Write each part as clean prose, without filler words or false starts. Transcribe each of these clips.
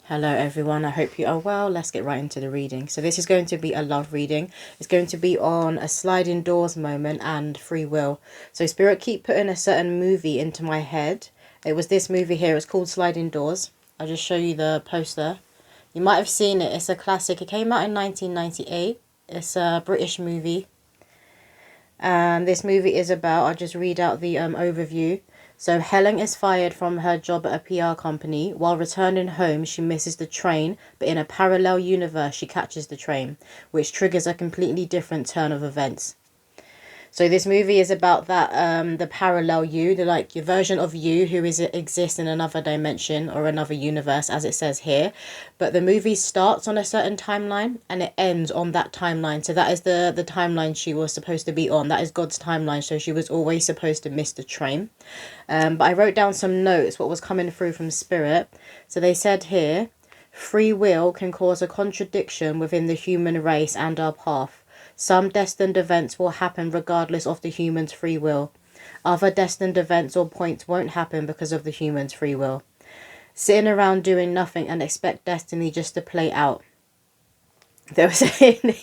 Hello everyone, I hope you are well. Let's get right into the reading. So this is going to be a love reading. It's going to be on a sliding doors moment and free will. So Spirit keep putting a certain movie into my head. It was this movie here. It's called Sliding Doors. I'll just show you the poster. You might have seen it. It's a classic. It came out in 1998. It's a British movie. And this movie is about, I'll just read out the overview. So Helen is fired from her job at a PR company. While returning home, she misses the train, but in a parallel universe, she catches the train, which triggers a completely different turn of events. So this movie is about that the parallel you, the like your version of you who exists in another dimension or another universe, as it says here. But the movie starts on a certain timeline and it ends on that timeline. So that is the timeline she was supposed to be on. That is God's timeline. So she was always supposed to miss the train. But I wrote down some notes, what was coming through from Spirit. So they said here, free will can cause a contradiction within the human race and our path. Some destined events will happen regardless of the human's free will. Other destined events or points won't happen because of the human's free will. Sitting around doing nothing and expect destiny just to play out. They were saying,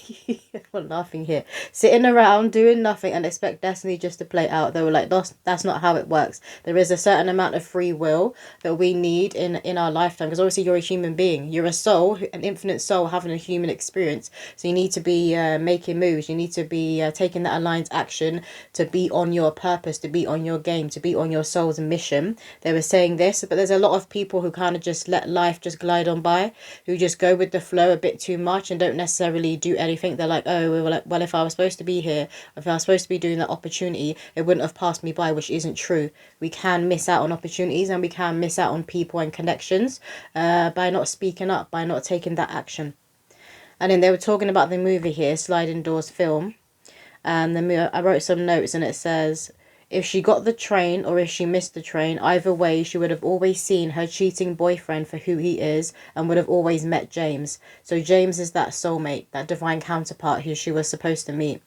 we're laughing here, sitting around doing nothing and expect destiny just to play out. They were like, that's not how it works. There is a certain amount of free will that we need in our lifetime, because obviously you're a human being. You're a soul, an infinite soul having a human experience. So you need to be making moves. You need to be taking that aligned action to be on your purpose, to be on your game, to be on your soul's mission. They were saying this, but there's a lot of people who kind of just let life just glide on by, who just go with the flow a bit too much and don't necessarily do anything. They're like, oh well, if I was supposed to be here, if I was supposed to be doing that opportunity, it wouldn't have passed me by, which isn't true. We can miss out on opportunities and we can miss out on people and connections by not speaking up, by not taking that action. And then they were talking about the movie here, Sliding Doors film, and then I wrote some notes and it says, if she got the train or if she missed the train, either way, she would have always seen her cheating boyfriend for who he is and would have always met James. So James is that soulmate, that divine counterpart who she was supposed to meet.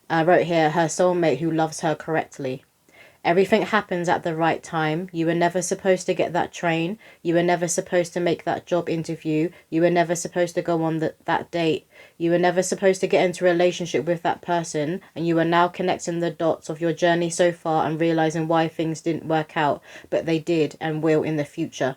I wrote here, her soulmate who loves her correctly. Everything happens at the right time. You were never supposed to get that train. You were never supposed to make that job interview. You were never supposed to go on that date. You were never supposed to get into a relationship with that person. And you are now connecting the dots of your journey so far and realizing why things didn't work out. But they did and will in the future.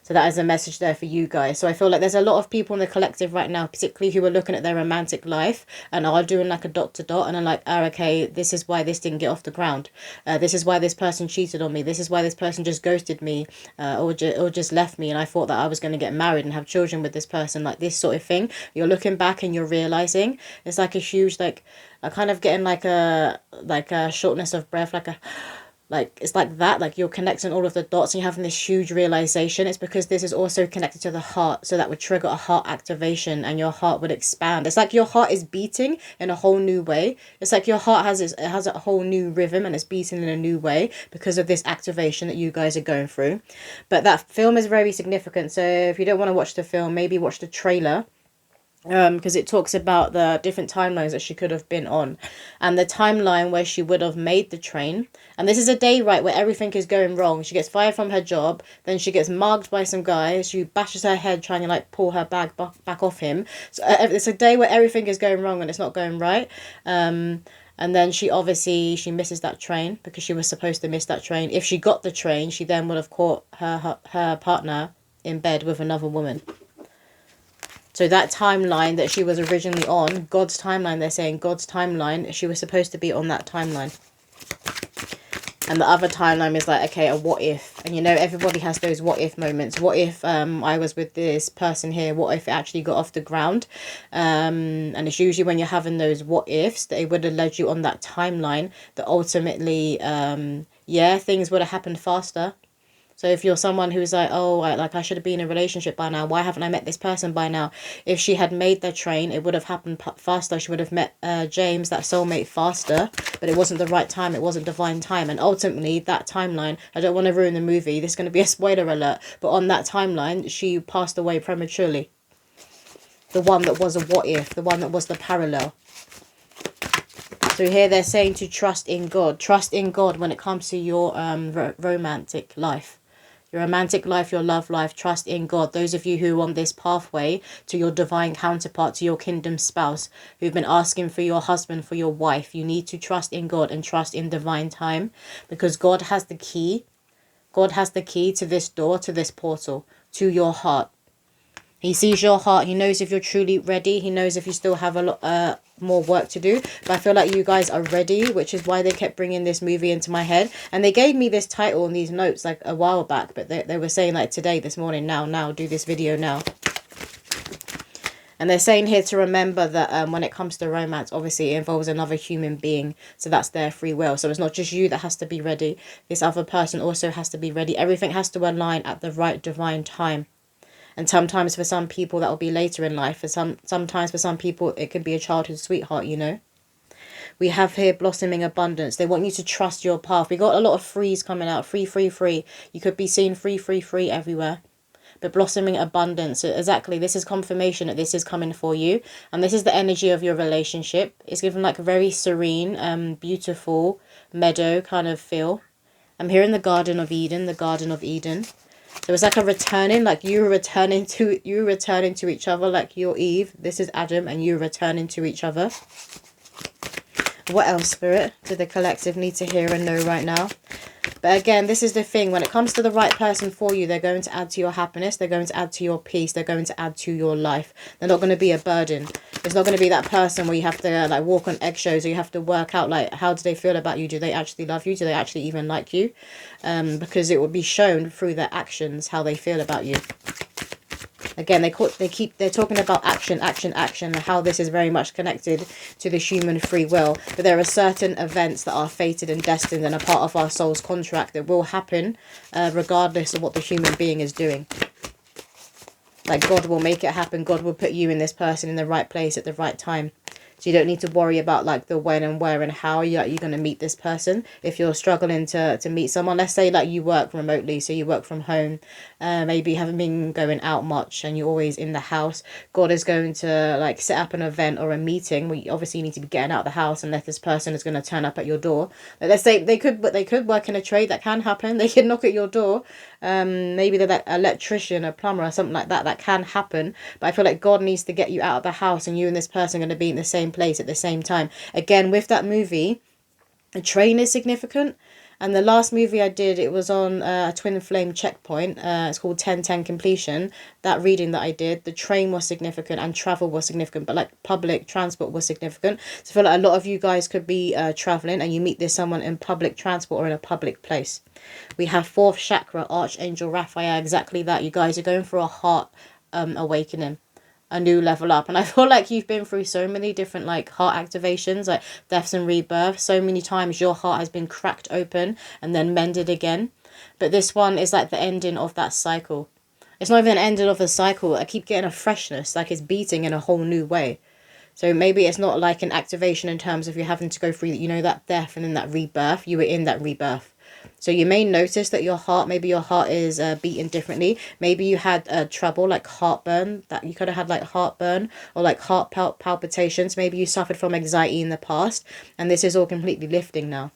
So that is a message there for you guys. So I feel like there's a lot of people in the collective right now, particularly who are looking at their romantic life and are doing like a dot to dot and are like, oh, okay, this is why this didn't get off the ground. This is why this person cheated on me. This is why this person just ghosted me or just left me. And I thought that I was going to get married and have children with this person, like this sort of thing. You're looking back and you're realizing it's like a huge, like, I kind of getting like a shortness of breath, like it's like that, like you're connecting all of the dots and you're having this huge realization. It's because this is also connected to the heart, so that would trigger a heart activation and your heart would expand. It's like your heart is beating in a whole new way. It's like your heart has a whole new rhythm and it's beating in a new way because of this activation that you guys are going through. But that film is very significant, so if you don't want to watch the film, maybe watch the trailer, because it talks about the different timelines that she could have been on, and the timeline where she would have made the train. And this is a day, right, where everything is going wrong. She gets fired from her job, then she gets mugged by some guy, she bashes her head trying to like pull her bag back off him. So it's a day where everything is going wrong and it's not going right. And then she misses that train because she was supposed to miss that train. If she got the train, she then would have caught her partner in bed with another woman. So that timeline that she was originally on, God's timeline, they're saying God's timeline, she was supposed to be on that timeline. And the other timeline is like, okay, a what if? And you know, everybody has those what if moments. What if I was with this person here? What if it actually got off the ground? And it's usually when you're having those what ifs that it would have led you on that timeline that ultimately, things would have happened faster. So if you're someone who's like, oh, I should have been in a relationship by now. Why haven't I met this person by now? If she had made the train, it would have happened faster. She would have met James, that soulmate, faster. But it wasn't the right time. It wasn't divine time. And ultimately, that timeline, I don't want to ruin the movie. This is going to be a spoiler alert. But on that timeline, she passed away prematurely. The one that was a what if. The one that was the parallel. So here they're saying to trust in God. Trust in God when it comes to your romantic life. your romantic life, your love life, trust in God. Those of you who are on this pathway to your divine counterpart, to your kingdom spouse, who've been asking for your husband, for your wife, you need to trust in God and trust in divine time, because God has the key. God has the key to this door, to this portal, to your heart. He sees your heart. He knows if you're truly ready. He knows if you still have a lot more work to do. But I feel like you guys are ready, which is why they kept bringing this movie into my head. And they gave me this title and these notes like a while back. But they were saying like today, this morning, now, do this video now. And they're saying here to remember that when it comes to romance, obviously it involves another human being. So that's their free will. So it's not just you that has to be ready. This other person also has to be ready. Everything has to align at the right divine time. And sometimes for some people that will be later in life. Sometimes for some people it can be a childhood sweetheart, you know. We have here blossoming abundance. They want you to trust your path. We got a lot of frees coming out. Free, free, free. You could be seeing free, free, free everywhere. But blossoming abundance. Exactly. This is confirmation that this is coming for you. And this is the energy of your relationship. It's given like a very serene, beautiful meadow kind of feel. I'm here in the Garden of Eden. The Garden of Eden. So it's like a returning, like you're returning to each other, like you're Eve. This is Adam, and you're returning to each other. What else, Spirit, do the collective need to hear and know right now? But again, this is the thing. When it comes to the right person for you, they're going to add to your happiness. They're going to add to your peace. They're going to add to your life. They're not going to be a burden. It's not going to be that person where you have to like walk on eggshells, or you have to work out like how do they feel about you? Do they actually love you? Do they actually even like you? Because it will be shown through their actions how they feel about you. Again, they're talking about action, and how this is very much connected to the human free will. But there are certain events that are fated and destined and a part of our soul's contract that will happen regardless of what the human being is doing. Like God will make it happen. God will put you and this person in the right place at the right time. So you don't need to worry about like the when and where and how you're going to meet this person. If you're struggling to meet someone, let's say like you work remotely, so you work from home, maybe you haven't been going out much and you're always in the house. God is going to like set up an event or a meeting where you obviously need to be getting out of the house, unless this person is going to turn up at your door. Like, let's say they could work in a trade. That can happen. They could knock at your door. Maybe they're like an electrician, a plumber or something like that. That can happen. But I feel like God needs to get you out of the house, and you and this person are going to be in the same place at the same time. Again, with that movie, a train is significant. And the last movie I did, it was on a Twinflame checkpoint. It's called 1010 Completion. That reading that I did, the train was significant and travel was significant. But like public transport was significant. So I feel like a lot of you guys could be traveling and you meet this someone in public transport or in a public place. We have 4th chakra, Archangel Raphael. Exactly that. You guys are going for a heart awakening. A new level up. And I feel like you've been through so many different like heart activations, like deaths and rebirth. So many times your heart has been cracked open and then mended again. But this one is like the ending of that cycle. It's not even an ending of the cycle. I keep getting a freshness, like it's beating in a whole new way. So maybe it's not like an activation in terms of you having to go through, you know, that death and then that rebirth. You were in that rebirth. So you may notice that maybe your heart is beating differently. Maybe you had trouble like heartburn, that you could have had like heartburn or like heart palpitations. Maybe you suffered from anxiety in the past, and this is all completely lifting now.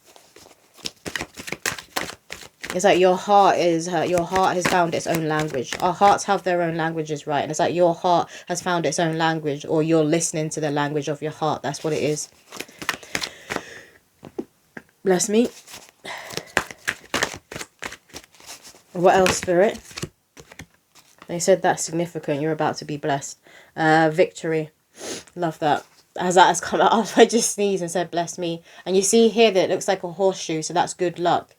It's like your heart has found its own language. Our hearts have their own languages, right? And it's like your heart has found its own language, or you're listening to the language of your heart. That's what it is. Bless me. What else, Spirit? They said that's significant. You're about to be blessed. Victory. Love that. As that has come out, I just sneezed and said, bless me. And you see here that it looks like a horseshoe. So that's good luck.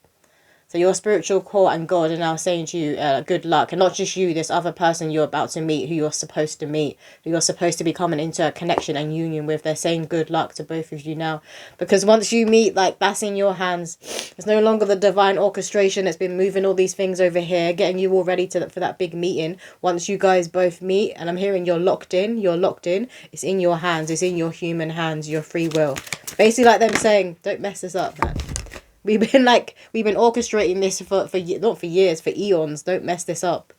So your spiritual core and God are now saying to you, good luck. And not just you, this other person you're about to meet, who you're supposed to meet, who you're supposed to be coming into a connection and union with. They're saying good luck to both of you now. Because once you meet, like, that's in your hands. It's no longer the divine orchestration that's been moving all these things over here, getting you all ready for that big meeting. Once you guys both meet, and I'm hearing you're locked in. It's in your hands. It's in your human hands, your free will. Basically like them saying, don't mess this up, man. We've been orchestrating this for not for years, for eons. Don't mess this up.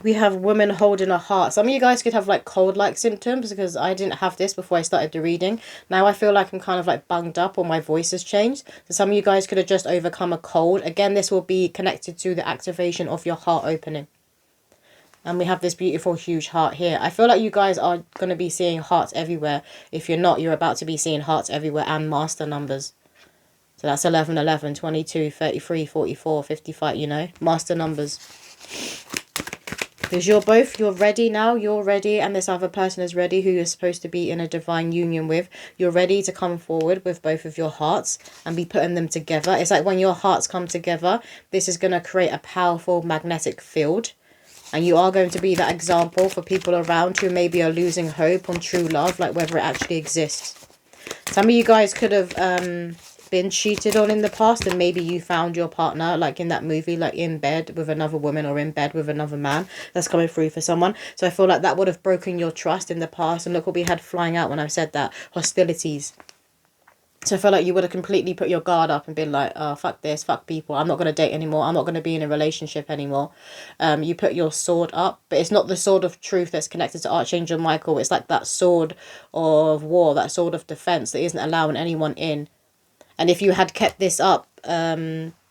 We have women holding a heart. Some of you guys could have like cold-like symptoms, because I didn't have this before I started the reading. Now I feel like I'm kind of like bunged up, or my voice has changed. So some of you guys could have just overcome a cold. Again, this will be connected to the activation of your heart opening. And we have this beautiful, huge heart here. I feel like you guys are going to be seeing hearts everywhere. If you're not, you're about to be seeing hearts everywhere, and master numbers. So that's 11, 11, 22, 33, 44, 55, you know, master numbers. Because you're ready now, you're ready, and this other person is ready, who you're supposed to be in a divine union with. You're ready to come forward with both of your hearts and be putting them together. It's like when your hearts come together, this is going to create a powerful magnetic field. And you are going to be that example for people around who maybe are losing hope on true love, like whether it actually exists. Some of you guys could have been cheated on in the past, and maybe you found your partner, like in that movie, like in bed with another woman or in bed with another man. That's coming through for someone. So I feel like that would have broken your trust in the past. And look what we had flying out when I said that. Hostilities. So I feel like you would have completely put your guard up and been like, oh, fuck this, fuck people. I'm not going to date anymore. I'm not going to be in a relationship anymore. You put your sword up, but it's not the sword of truth that's connected to Archangel Michael. It's like that sword of war, that sword of defense that isn't allowing anyone in. And if you had kept this up,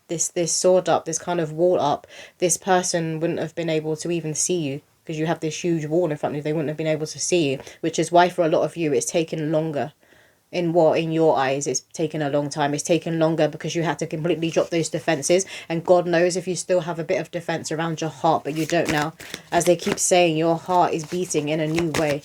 this sword up, this kind of wall up, this person wouldn't have been able to even see you, because you have this huge wall in front of you. They wouldn't have been able to see you, which is why for a lot of you it's taken longer. In your eyes, it's taken a long time. It's taken longer because you had to completely drop those defenses. And God knows if you still have a bit of defense around your heart, but you don't now. As they keep saying, your heart is beating in a new way.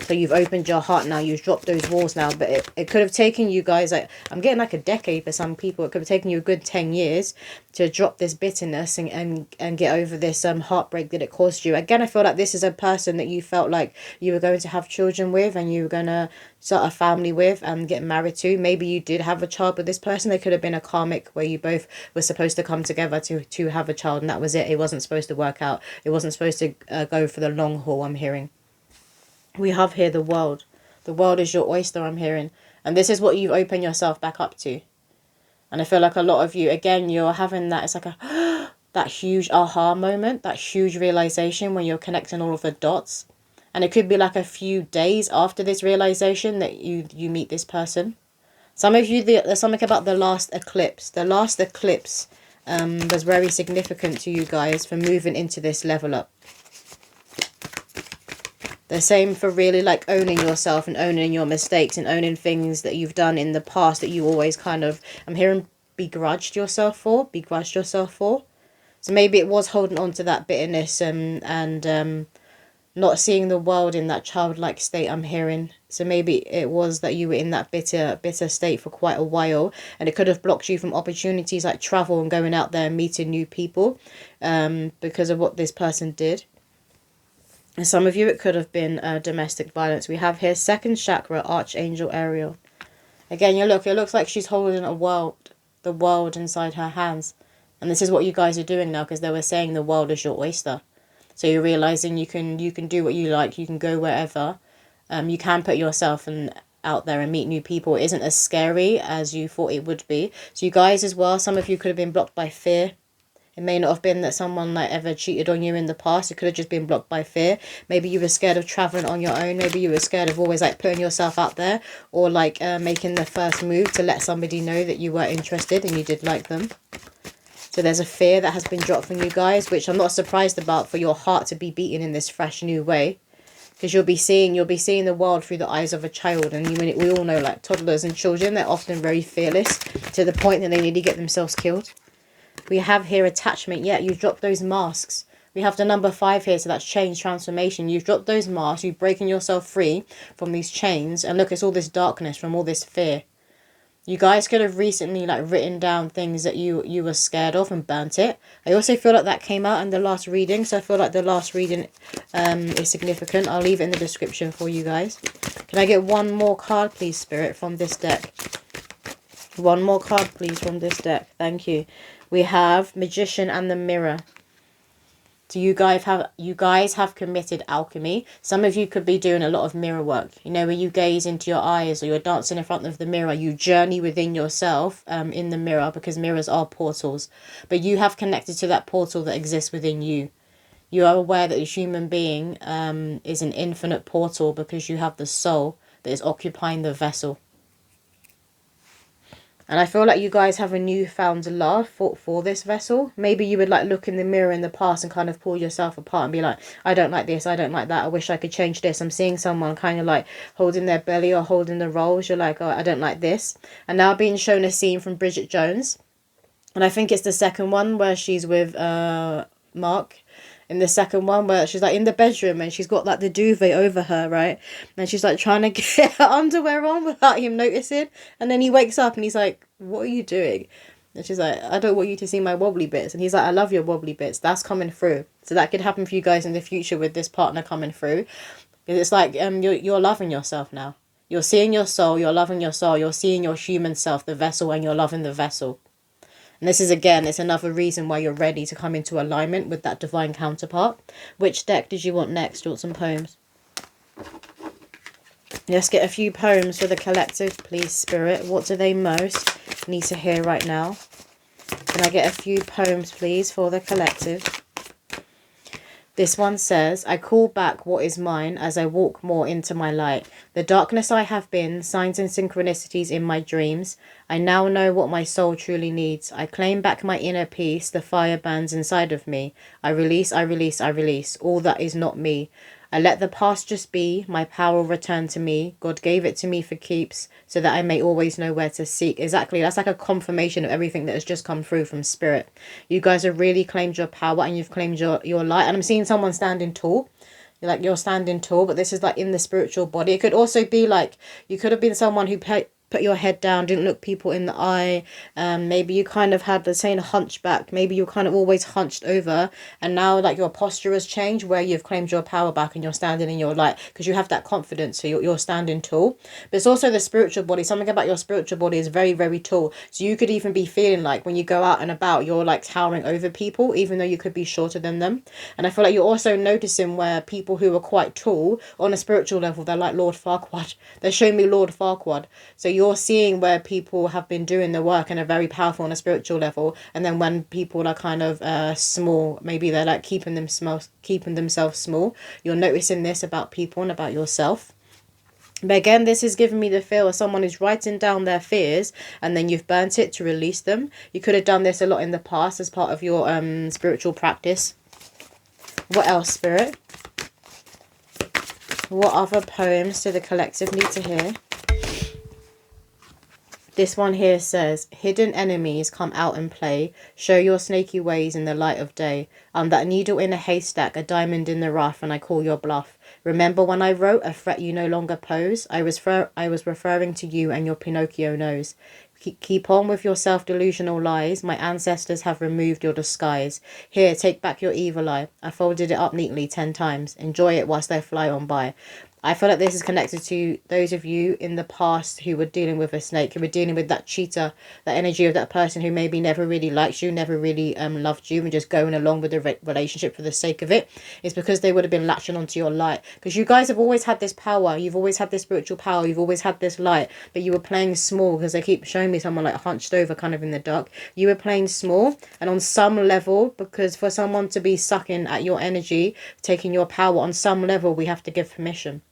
So you've opened your heart now. You've dropped those walls now. But it could have taken you guys, like, I'm getting like a decade for some people. It could have taken you a good 10 years to drop this bitterness and get over this heartbreak that it caused you. Again, I feel like this is a person that you felt like you were going to have children with, and you were going to start a family with and get married to. Maybe you did have a child with this person. There could have been a karmic where you both were supposed to come together to have a child, and that was it. It wasn't supposed to work out. It wasn't supposed to go for the long haul, I'm hearing. We have here the world. The world is your oyster, I'm hearing. And this is what you've opened yourself back up to. And I feel like a lot of you, again, you're having that, it's like a, that huge aha moment, that huge realization when you're connecting all of the dots. And it could be like a few days after this realization that you meet this person. Some of you, there's something about the last eclipse. The last eclipse was very significant to you guys for moving into this level up. The same for really like owning yourself and owning your mistakes and owning things that you've done in the past that you always kind of, I'm hearing, begrudged yourself for. So maybe it was holding on to that bitterness and not seeing the world in that childlike state, I'm hearing. So maybe it was that you were in that bitter state for quite a while, and it could have blocked you from opportunities like travel and going out there and meeting new people because of what this person did. And some of you, it could have been domestic violence. We have here second chakra, Archangel Ariel. Again, it looks like she's holding the world inside her hands. And this is what you guys are doing now, because they were saying the world is your oyster. So you're realizing you can do what you like. You can go wherever. You can put yourself out there and meet new people. It isn't as scary as you thought it would be. So you guys as well, some of you could have been blocked by fear. It may not have been that someone like ever cheated on you in the past. It could have just been blocked by fear. Maybe you were scared of traveling on your own. Maybe you were scared of always like putting yourself out there, or like making the first move to let somebody know that you were interested and you did like them. So there's a fear that has been dropped from you guys, which I'm not surprised about, for your heart to be beaten in this fresh new way. Because you'll be seeing the world through the eyes of a child. And we all know, like, toddlers and children, they're often very fearless to the point that they nearly get themselves killed. We have here attachment. Yeah, you've dropped those masks. We have the number 5 here, so that's change, transformation. You've dropped those masks. You've breaking yourself free from these chains. And look, it's all this darkness from all this fear. You guys could have recently like written down things that you were scared of and burnt it. I also feel like that came out in the last reading. So I feel like the last reading is significant. I'll leave it in the description for you guys. Can I get one more card, please, Spirit, from this deck? One more card, please, from this deck. Thank you. We have Magician and the Mirror. So you guys have committed alchemy. Some of you could be doing a lot of mirror work. You know, where you gaze into your eyes or you're dancing in front of the mirror. You journey within yourself in the mirror, because mirrors are portals. But you have connected to that portal that exists within you. You are aware that the human being is an infinite portal because you have the soul that is occupying the vessel. And I feel like you guys have a newfound love for this vessel. Maybe you would like look in the mirror in the past and kind of pull yourself apart and be like, I don't like this, I don't like that, I wish I could change this. I'm seeing someone kind of like holding their belly or holding the rolls. You're like, oh, I don't like this. And now being shown a scene from Bridget Jones. And I think it's the second one where she's with Mark. In the second one where she's like in the bedroom and she's got like the duvet over her, right? And she's like trying to get her underwear on without him noticing. And then he wakes up and he's like, what are you doing? And she's like, I don't want you to see my wobbly bits. And he's like, I love your wobbly bits. That's coming through. So that could happen for you guys in the future with this partner coming through. Because it's like you're loving yourself now. You're seeing your soul, you're loving your soul, you're seeing your human self, the vessel, and you're loving the vessel. And this is, again, it's another reason why you're ready to come into alignment with that divine counterpart. Which deck did you want next? Do you want some poems? Let's get a few poems for the collective, please, Spirit. What do they most need to hear right now? Can I get a few poems, please, for the collective? This one says, I call back what is mine as I walk more into my light. The darkness I have been, signs and synchronicities in my dreams. I now know what my soul truly needs. I claim back my inner peace. The fire burns inside of me. I release, I release, I release all that is not me. I let the past just be. My power return to me. God gave it to me for keeps so that I may always know where to seek. Exactly. That's like a confirmation of everything that has just come through from Spirit. You guys have really claimed your power and you've claimed your light. And I'm seeing someone standing tall. You're standing tall, but this is like in the spiritual body. It could also be like you could have been someone who put your head down, didn't look people in the eye. Maybe you kind of had the same hunchback. Maybe you're kind of always hunched over. And now like your posture has changed where you've claimed your power back and you're standing in your light because you have that confidence. So you're standing tall. But it's also the spiritual body. Something about your spiritual body is very, very tall. So you could even be feeling like when you go out and about, you're like towering over people, even though you could be shorter than them. And I feel like you're also noticing where people who are quite tall on a spiritual level, they're like Lord Farquaad. They're showing me Lord Farquaad. So you're seeing where people have been doing the work and are very powerful on a spiritual level, and then when people are kind of small, maybe they're like keeping themselves small. You're noticing this about people and about yourself. But again, this is giving me the feel of someone who's writing down their fears and then you've burnt it to release them. You could have done this a lot in the past as part of your spiritual practice. What else, Spirit? What other poems do the collective need to hear? This one here says, hidden enemies come out and play. Show your snaky ways in the light of day. I'm that needle in a haystack, a diamond in the rough, and I call your bluff. Remember when I wrote a threat you no longer pose? I was referring to you and your Pinocchio nose. Keep on with your self-delusional lies. My ancestors have removed your disguise. Here, take back your evil eye. I folded it up neatly 10 times. Enjoy it whilst they fly on by. I feel like this is connected to those of you in the past who were dealing with a snake, who were dealing with that cheater, that energy of that person who maybe never really liked you, never really loved you, and just going along with the relationship for the sake of it. It's because they would have been latching onto your light. Because you guys have always had this power. You've always had this spiritual power. You've always had this light. But you were playing small, because they keep showing me someone like hunched over kind of in the dark. You were playing small. And on some level, because for someone to be sucking at your energy, taking your power, on some level, we have to give permission.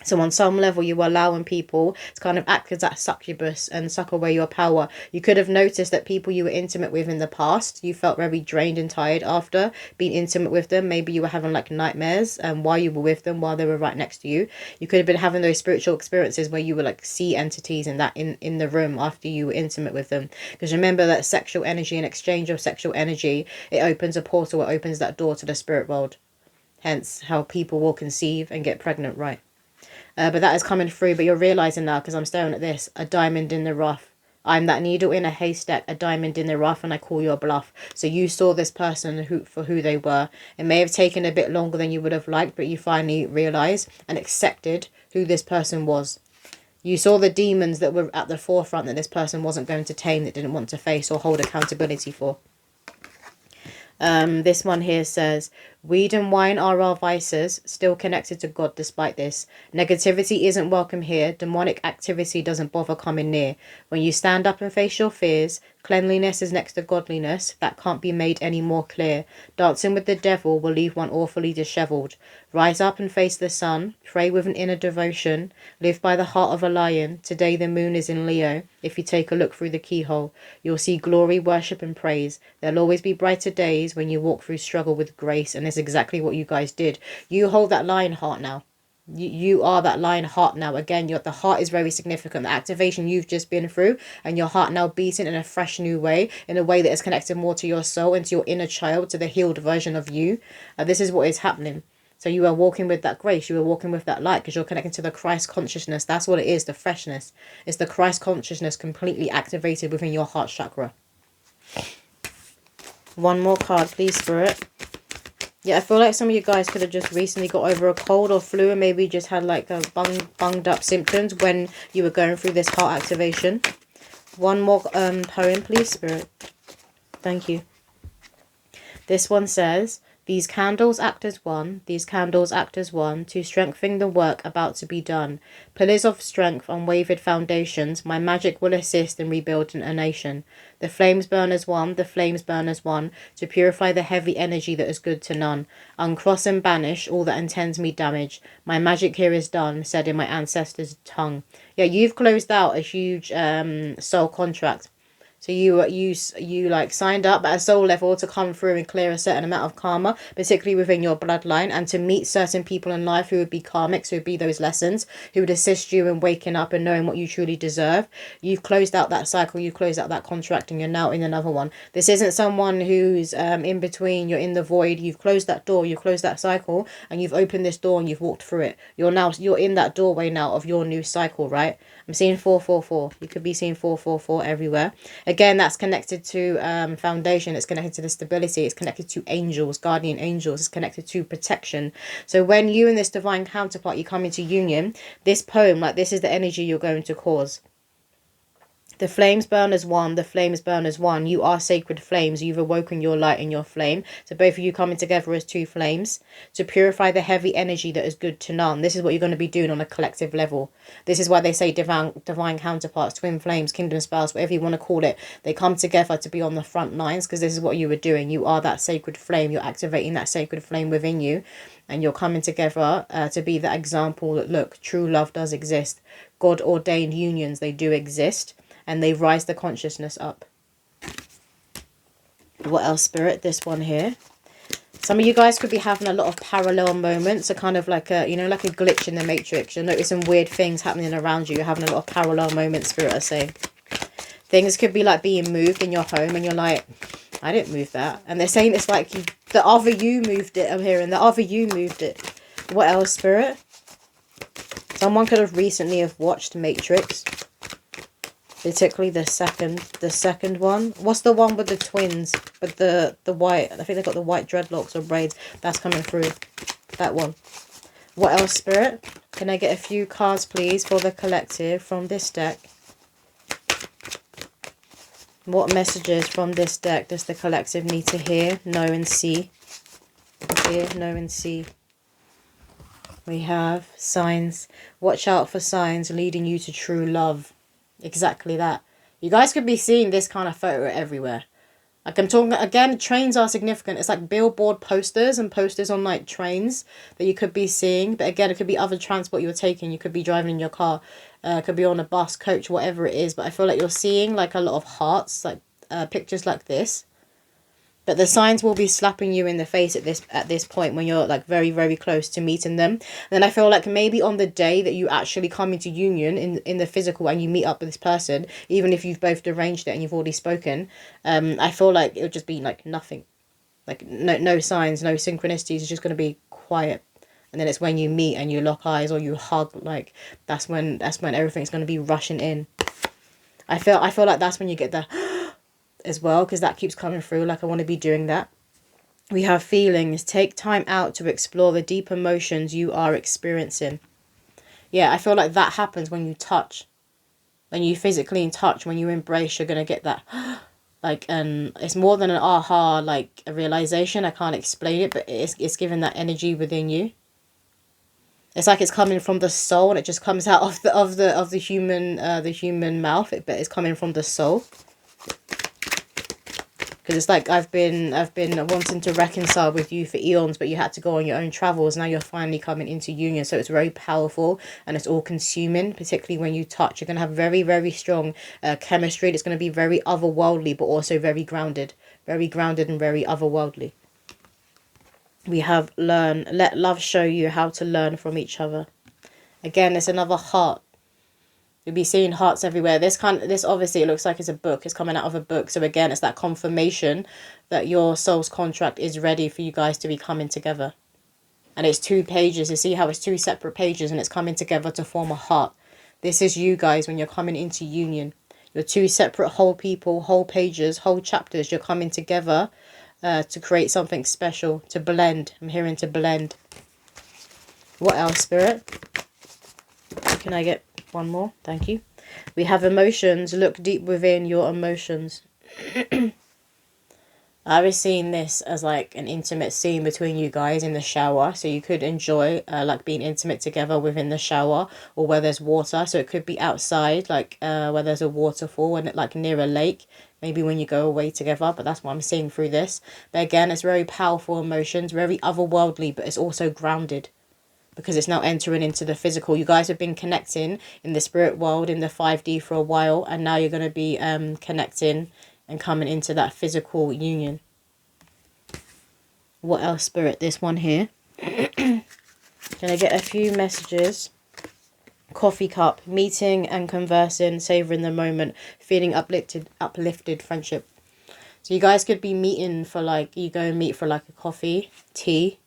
So on some level, you were allowing people to kind of act as that succubus and suck away your power. You could have noticed that people you were intimate with in the past, you felt very drained and tired after being intimate with them. Maybe you were having like nightmares while you were with them, while they were right next to you. You could have been having those spiritual experiences where you were like see entities in the room after you were intimate with them. Because remember that sexual energy and exchange of sexual energy, it opens a portal, it opens that door to the spirit world. Hence how people will conceive and get pregnant, right? But that is coming through. But you're realising now, because I'm staring at this, a diamond in the rough. I'm that needle in a haystack, a diamond in the rough, and I call your bluff. So you saw this person for who they were. It may have taken a bit longer than you would have liked, but you finally realised and accepted who this person was. You saw the demons that were at the forefront that this person wasn't going to tame, that didn't want to face or hold accountability for. This one here says, Weed and wine are our vices, still connected to God despite this. Negativity isn't welcome here. Demonic activity doesn't bother coming near. When you stand up and face your fears, cleanliness is next to godliness. That can't be made any more clear. Dancing with the devil will leave one awfully dishevelled. Rise up and face the sun. Pray with an inner devotion. Live by the heart of a lion. Today the moon is in Leo. If you take a look through the keyhole, you'll see glory, worship and praise. There'll always be brighter days when you walk through struggle with grace. And it's exactly what you guys did. You hold that lion heart now. You are that lion heart now. Again, the heart is very significant. The activation you've just been through, and your heart now beating in a fresh new way, in a way that is connected more to your soul and to your inner child, to the healed version of you. This is what is happening. So you are walking with that grace. You are walking with that light because you're connecting to the Christ consciousness. That's what it is, the freshness. It's the Christ consciousness completely activated within your heart chakra. One more card, please, Spirit. Yeah, I feel like some of you guys could have just recently got over a cold or flu and maybe just had like a bunged up symptoms when you were going through this heart activation. One more poem, please, Spirit. Thank you. This one says, these candles act as one, these candles act as one, to strengthen the work about to be done. Pillars of strength, unwavered foundations, my magic will assist in rebuilding a nation. The flames burn as one, the flames burn as one, to purify the heavy energy that is good to none. Uncross and banish all that intends me damage. My magic here is done, said in my ancestors' tongue. Yeah, you've closed out a huge soul contract. So you like signed up at a soul level to come through and clear a certain amount of karma, particularly within your bloodline, and to meet certain people in life who would be karmics, who would be those lessons, who would assist you in waking up and knowing what you truly deserve. You've closed out that cycle, you've closed out that contract, and you're now in another one. This isn't someone who's in between, you're in the void. You've closed that door, you've closed that cycle, and you've opened this door and you've walked through it. You're in that doorway now of your new cycle, right? I'm seeing 444. You could be seeing 444 everywhere. Again, that's connected to foundation. It's connected to the stability. It's connected to angels, guardian angels. It's connected to protection. So when you and this divine counterpart, you come into union, this poem, like this is the energy you're going to cause. The flames burn as one, the flames burn as one. You are sacred flames. You've awoken your light and your flame. So both of you coming together as two flames to purify the heavy energy that is good to none. This is what you're going to be doing on a collective level. This is why they say divine counterparts, twin flames, kingdom spells, whatever you want to call it. They come together to be on the front lines because this is what you were doing. You are that sacred flame. You're activating that sacred flame within you. And you're coming together to be that example that, look, true love does exist. God-ordained unions, they do exist. And they rise the consciousness up. What else, Spirit? This one here. Some of you guys could be having a lot of parallel moments. A kind of like a, you know, like a glitch in the matrix. You're noticing weird things happening around you. You're having a lot of parallel moments, Spirit, I say. Things could be like being moved in your home and you're like, I didn't move that. And they're saying it's like the other you moved it. I'm hearing the other you moved it. What else, Spirit? Someone could have recently have watched Matrix. Particularly the second one. What's the one with the twins? With the white, I think they've got the white dreadlocks or braids. That's coming through. That one. What else, Spirit? Can I get a few cards, please, for the collective from this deck? What messages from this deck does the collective need to hear, know, and see? Hear, know, and see. We have signs. Watch out for signs leading you to true love. Exactly that. You guys could be seeing this kind of photo everywhere. Like I'm talking, again, trains are significant. It's like billboard posters and posters on like trains that you could be seeing. But again, it could be other transport you're taking. You could be driving in your car. It could be on a bus, coach, whatever it is. But I feel like you're seeing like a lot of hearts, like pictures like this. But the signs will be slapping you in the face at this point when you're like very, very close to meeting them. And then I feel like maybe on the day that you actually come into union in the physical and you meet up with this person, even if you've both arranged it and you've already spoken, I feel like it would just be like nothing. Like no signs, no synchronicities. It's just going to be quiet. And then it's when you meet and you lock eyes or you hug, like that's when everything's going to be rushing in. I feel like that's when you get the as well, because that keeps coming through, like I want to be doing that. We have feelings. Take time out to explore the deep emotions you are experiencing. Yeah, I feel like that happens when you touch. When you physically in touch, when you embrace, you're going to get that Like, and it's more than an aha, like a realization. I can't explain it, but it's given that energy within you. It's like it's coming from the soul, and it just comes out of the human mouth. But it's coming from the soul. Because it's like I've been wanting to reconcile with you for eons, but you had to go on your own travels. Now you're finally coming into union. So it's very powerful and it's all consuming, particularly when you touch. You're going to have very, very strong chemistry. It's going to be very otherworldly, but also very grounded. Very grounded and very otherworldly. We have learn. Let love show you how to learn from each other. Again, it's another heart. You'll be seeing hearts everywhere. This obviously, it looks like it's a book. It's coming out of a book. So again, it's that confirmation that your soul's contract is ready for you guys to be coming together. And it's 2 pages. You see how it's 2 separate pages and it's coming together to form a heart. This is you guys when you're coming into union. You're 2 separate whole people, whole pages, whole chapters. You're coming together to create something special, to blend. I'm hearing to blend. What else, Spirit? Can I get one more? Thank you. We have emotions. Look deep within your emotions. I was seeing this as like an intimate scene between you guys in the shower. So you could enjoy like being intimate together within the shower or where there's water. So it could be outside, like where there's a waterfall and like near a lake. Maybe when you go away together. But that's what I'm seeing through this. But again, it's very powerful emotions. Very otherworldly, but it's also grounded. Because it's now entering into the physical. You guys have been connecting in the spirit world, in the 5D for a while. And now you're going to be connecting and coming into that physical union. What else, Spirit? This one here. Can I get a few messages? Coffee cup. Meeting and conversing. Savouring the moment. Feeling uplifted friendship. So you guys could be meeting for like, you go and meet for like a coffee, tea,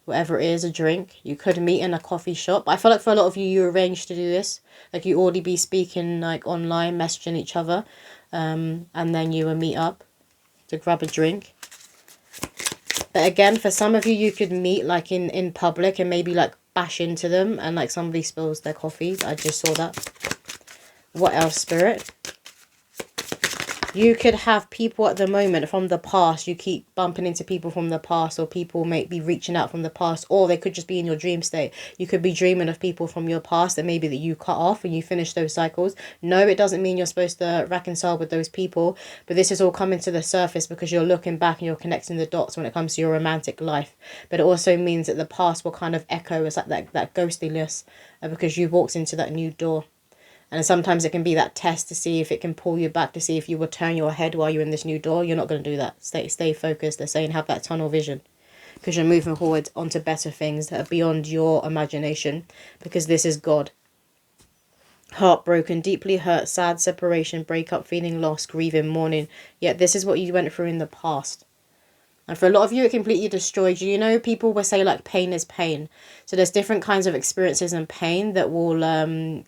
whatever it is, a drink. You could meet in a coffee shop. I feel like for a lot of you, you arrange to do this. Like you already be speaking like online, messaging each other. And then you will meet up to grab a drink. But again, for some of you, you could meet like in public and maybe like bash into them and like somebody spills their coffee. I just saw that. What else, Spirit? You could have people at the moment from the past. You keep bumping into people from the past, or people may be reaching out from the past, or they could just be in your dream state. You could be dreaming of people from your past that maybe that you cut off when you finish those cycles. No, it doesn't mean you're supposed to reconcile with those people, but this is all coming to the surface because you're looking back and you're connecting the dots when it comes to your romantic life. But it also means that the past will kind of echo as like that ghostliness because you've walked into that new door. And sometimes it can be that test to see if it can pull you back, to see if you will turn your head while you're in this new door. You're not going to do that. Stay focused. They're saying have that tunnel vision. Because you're moving forward onto better things that are beyond your imagination. Because this is God. Heartbroken, deeply hurt, sad, separation, breakup, feeling lost, grieving, mourning. Yet this is what you went through in the past. And for a lot of you, it completely destroyed you. You know, people will say, like, pain is pain. So there's different kinds of experiences and pain that will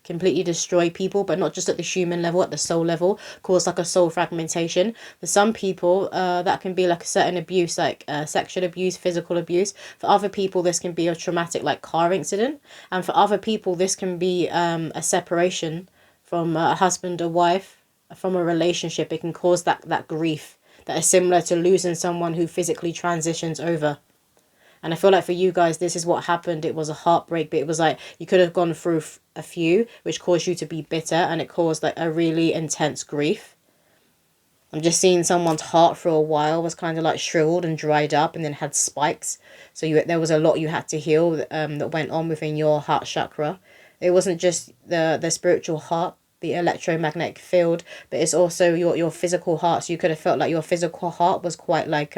completely destroy people, but not just at the human level, at the soul level, cause, like, a soul fragmentation. For some people, that can be, like, a certain abuse, like sexual abuse, physical abuse. For other people, this can be a traumatic, like, car incident. And for other people, this can be a separation from a husband or wife, from a relationship. It can cause that grief that is similar to losing someone who physically transitions over. And I feel like for you guys, this is what happened. It was a heartbreak, but it was like you could have gone through a few, which caused you to be bitter, and it caused like a really intense grief. I'm just seeing someone's heart for a while was kind of like shriveled and dried up and then had spikes. So there was a lot you had to heal that went on within your heart chakra. It wasn't just the spiritual heart, the electromagnetic field, but it's also your physical heart. So you could have felt like your physical heart was quite like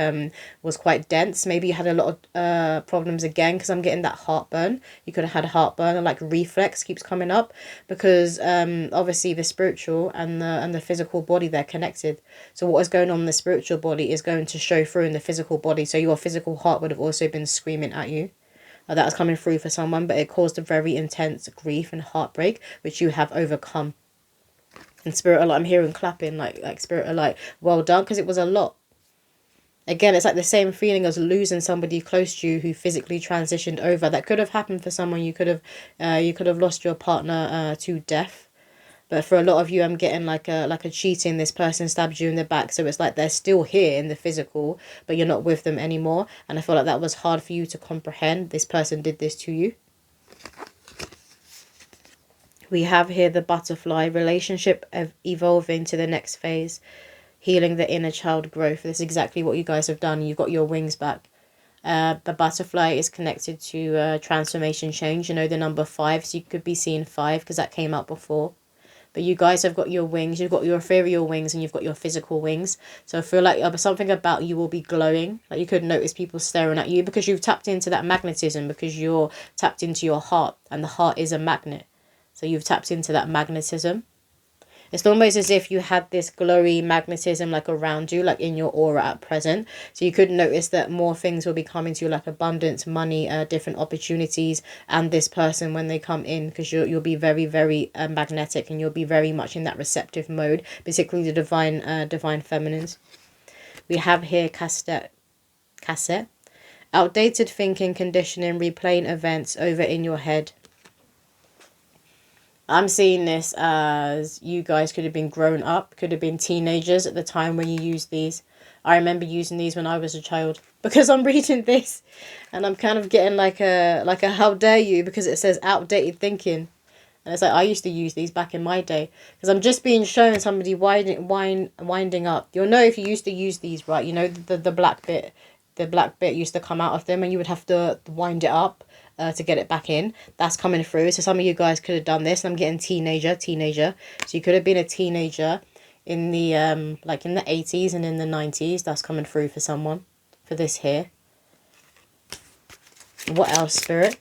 was quite dense. Maybe you had a lot of problems again, because I'm getting that heartburn. You could have had heartburn, and like reflex keeps coming up, because obviously the spiritual and the physical body, they're connected. So what is going on in the spiritual body is going to show through in the physical body. So your physical heart would have also been screaming at you. That was coming through for someone, but it caused a very intense grief and heartbreak, which you have overcome. And Spirit are like, I'm hearing clapping, like Spirit are like, well done, because it was a lot. Again, it's like the same feeling as losing somebody close to you who physically transitioned over. That could have happened for someone. You could have lost your partner to death. But for a lot of you, I'm getting like a cheating. This person stabs you in the back. So it's like they're still here in the physical, but you're not with them anymore. And I feel like that was hard for you to comprehend. This person did this to you. We have here the butterfly, relationship of evolving to the next phase, healing the inner child growth. This is exactly what you guys have done. You've got your wings back. The butterfly is connected to transformation change. You know, the number 5. So you could be seeing 5 because that came out before. But you guys have got your wings. You've got your ethereal wings and you've got your physical wings. So I feel like something about you will be glowing. Like you could notice people staring at you because you've tapped into that magnetism, because you're tapped into your heart. And the heart is a magnet. So you've tapped into that magnetism. It's almost as if you had this glowy magnetism like around you, like in your aura at present. So you could notice that more things will be coming to you, like abundance, money, different opportunities, and this person when they come in, because you'll be very, very magnetic, and you'll be very much in that receptive mode, particularly the divine feminines. We have here cassette. Outdated thinking, conditioning, replaying events over in your head. I'm seeing this as you guys could have been grown up, could have been teenagers at the time when you used these. I remember using these when I was a child, because I'm reading this and I'm kind of getting like a how dare you, because it says outdated thinking. And it's like, I used to use these back in my day, because I'm just being shown somebody winding up. You'll know if you used to use these, right? You know, the black bit used to come out of them and you would have to wind it up to get it back in. That's coming through. So some of you guys could have done this. I'm getting teenager. So you could have been a teenager in the like in the 80s and in the 90s. That's coming through for someone, for this here. What else, Spirit?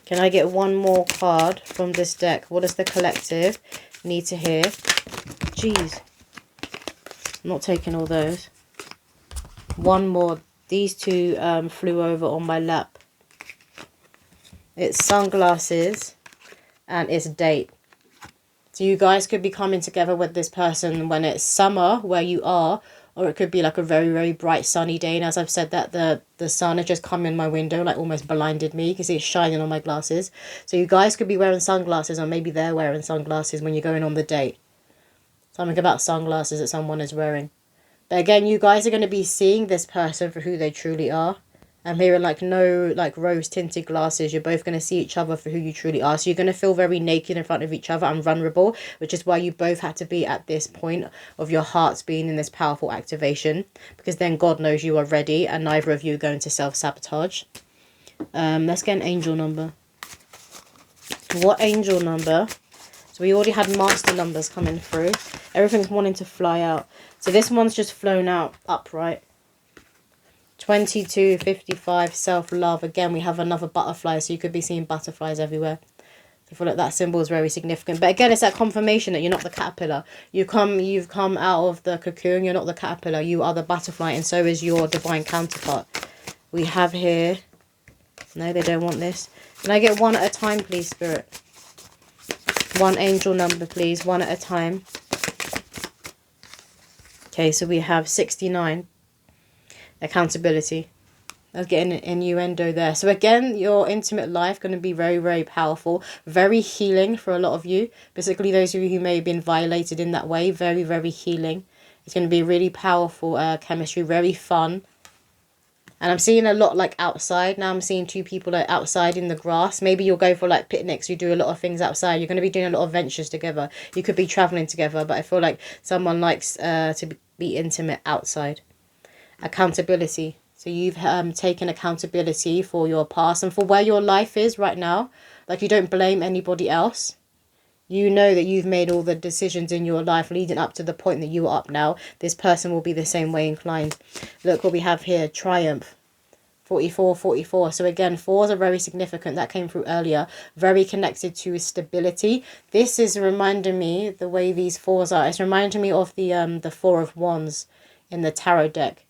Can I get one more card from this deck? What does the collective need to hear? Jeez. I'm not taking all those. One more. These two flew over on my lap. It's sunglasses and it's date. So you guys could be coming together with this person when it's summer where you are, or it could be like a very, very bright sunny day. And as I've said that, the sun has just come in my window, like almost blinded me. You can see it's shining on my glasses. So you guys could be wearing sunglasses, or maybe they're wearing sunglasses when you're going on the date. Something about sunglasses that someone is wearing. But again, you guys are going to be seeing this person for who they truly are. I'm hearing like no like rose tinted glasses. You're both going to see each other for who you truly are. So you're going to feel very naked in front of each other and vulnerable, which is why you both had to be at this point of your hearts being in this powerful activation, because then God knows you are ready and neither of you are going to self-sabotage. Let's get an angel number. What angel number? So we already had master numbers coming through. Everything's wanting to fly out. So this one's just flown out upright. 22, 55, self-love. Again, we have another butterfly. So you could be seeing butterflies everywhere. I feel like that symbol is very significant. But again, it's that confirmation that you're not the caterpillar. You've come out of the cocoon. You're not the caterpillar. You are the butterfly. And so is your divine counterpart. We have here... No, they don't want this. Can I get one at a time, please, Spirit? One angel number, please. One at a time. Okay, so we have 69. Accountability. I was getting an innuendo there. So again, your intimate life going to be very, very powerful. Very healing for a lot of you. Particularly those of you who may have been violated in that way. Very, very healing. It's going to be really powerful chemistry. Very fun. And I'm seeing a lot like outside. Now I'm seeing two people like outside in the grass. Maybe you'll go for like picnics. You do a lot of things outside. You're going to be doing a lot of ventures together. You could be traveling together. But I feel like someone likes to be intimate outside. Accountability. So you've taken accountability for your past and for where your life is right now. Like you don't blame anybody else. You know that you've made all the decisions in your life leading up to the point that you are up now. This person will be the same way inclined. Look what we have here. Triumph. 44, 44. So again, 4s are very significant. That came through earlier. Very connected to stability. This is reminding me, the way these 4s are, it's reminding me of the 4 of Wands in the tarot deck.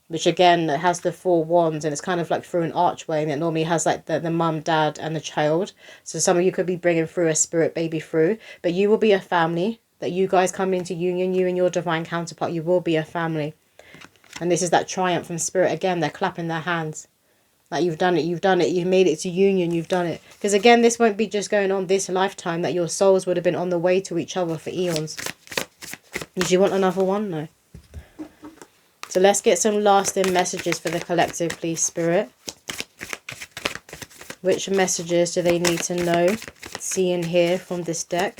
Which again has the 4 wands and it's kind of like through an archway, and it normally has like the mum, dad and the child. So some of you could be bringing through a spirit baby through, but you will be a family. That you guys come into union, you and your divine counterpart, you will be a family. And this is that triumph from spirit. Again, they're clapping their hands. Like, you've done it, you've made it to union, you've done it. Because again, this won't be just going on this lifetime, that your souls would have been on the way to each other for eons. Did you want another one? No. So let's get some lasting messages for the collective, please, Spirit. Which messages do they need to know, see and hear from this deck?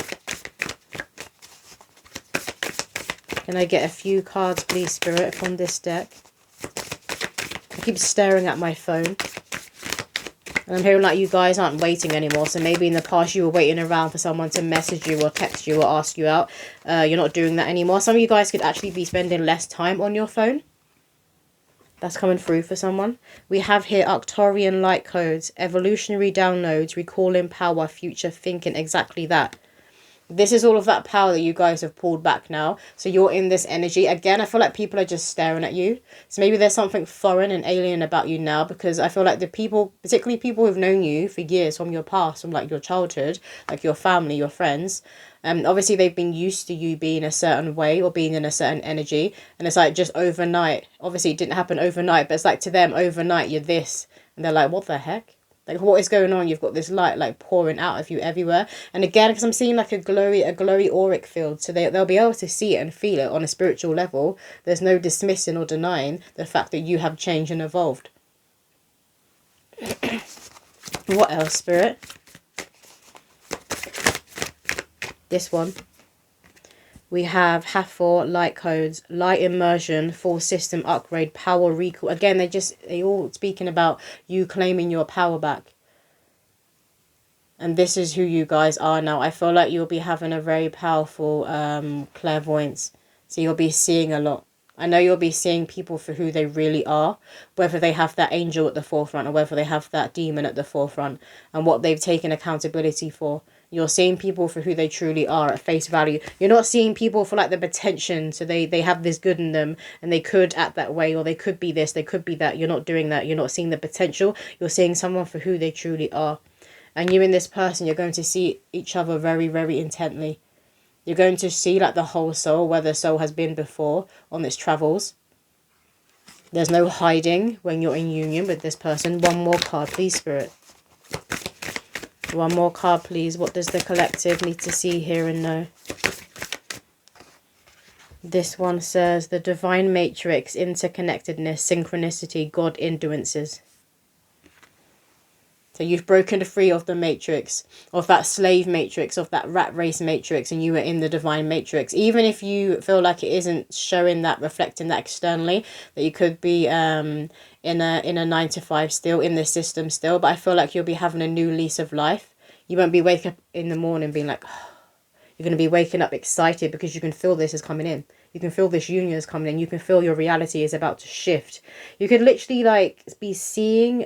Can I get a few cards, please, Spirit, from this deck? I keep staring at my phone. And I'm hearing like you guys aren't waiting anymore. So maybe in the past you were waiting around for someone to message you or text you or ask you out. You're not doing that anymore. Some of you guys could actually be spending less time on your phone. That's coming through for someone. We have here Arcturian light codes, evolutionary downloads, recalling power, future thinking. Exactly that. This is all of that power that you guys have pulled back now. So you're in this energy. Again, I feel like people are just staring at you. So maybe there's something foreign and alien about you now. Because I feel like the people, particularly people who've known you for years from your past, from like your childhood, like your family, your friends. Obviously they've been used to you being a certain way or being in a certain energy. And it's like just overnight. Obviously it didn't happen overnight. But it's like to them overnight you're this. And they're like, what the heck? Like, what is going on? You've got this light, like, pouring out of you everywhere. And again, because I'm seeing, like, a glowy auric field. So they'll be able to see it and feel it on a spiritual level. There's no dismissing or denying the fact that you have changed and evolved. What else, Spirit? This one. We have Hathor, light codes, light immersion, full system upgrade, power recall. Again, they all speaking about you claiming your power back. And this is who you guys are now. I feel like you'll be having a very powerful clairvoyance. So you'll be seeing a lot. I know you'll be seeing people for who they really are. Whether they have that angel at the forefront or whether they have that demon at the forefront. And what they've taken accountability for. You're seeing people for who they truly are at face value. You're not seeing people for like the pretension. So they have this good in them and they could act that way or they could be this, they could be that. You're not doing that. You're not seeing the potential. You're seeing someone for who they truly are. And you and this person, you're going to see each other very, very intently. You're going to see like the whole soul, where the soul has been before on its travels. There's no hiding when you're in union with this person. One more card, please, Spirit. One more card, please. What does the collective need to see, hear and know? This one says the divine matrix, interconnectedness, synchronicity, God influences. So you've broken free of the matrix, of that slave matrix, of that rat race matrix, and you were in the divine matrix. Even if you feel like it isn't showing that, reflecting that externally, that you could be in a 9-to-5 still, in this system still, but I feel like you'll be having a new lease of life. You won't be waking up in the morning being like, oh. You're going to be waking up excited because you can feel this is coming in. You can feel this union is coming in. You can feel your reality is about to shift. You could literally like be seeing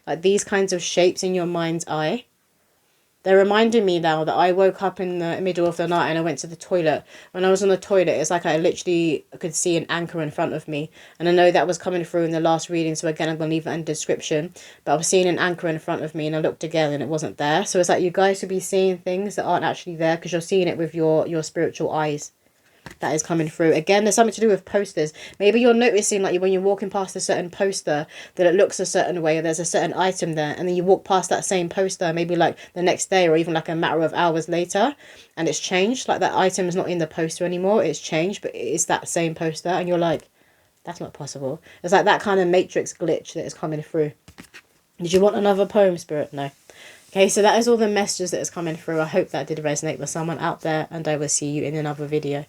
like these kinds of shapes in your mind's eye. They're reminding me now that I woke up in the middle of the night and I went to the toilet. When I was on the toilet, it's like I literally could see an anchor in front of me. And I know that was coming through in the last reading. So again, I'm going to leave it in the description. But I was seeing an anchor in front of me and I looked again and it wasn't there. So it's like you guys should be seeing things that aren't actually there because you're seeing it with your spiritual eyes. That is coming through. Again, there's something to do with posters. Maybe you're noticing like when you're walking past a certain poster that it looks a certain way or there's a certain item there, and then you walk past that same poster maybe like the next day or even like a matter of hours later and it's changed. Like that item is not in the poster anymore. It's changed, but it's that same poster and you're like, that's not possible. It's like that kind of matrix glitch that is coming through. Did you want another poem, Spirit? No. Okay, so that is all the messages that is coming through. I hope that did resonate with someone out there and I will see you in another video.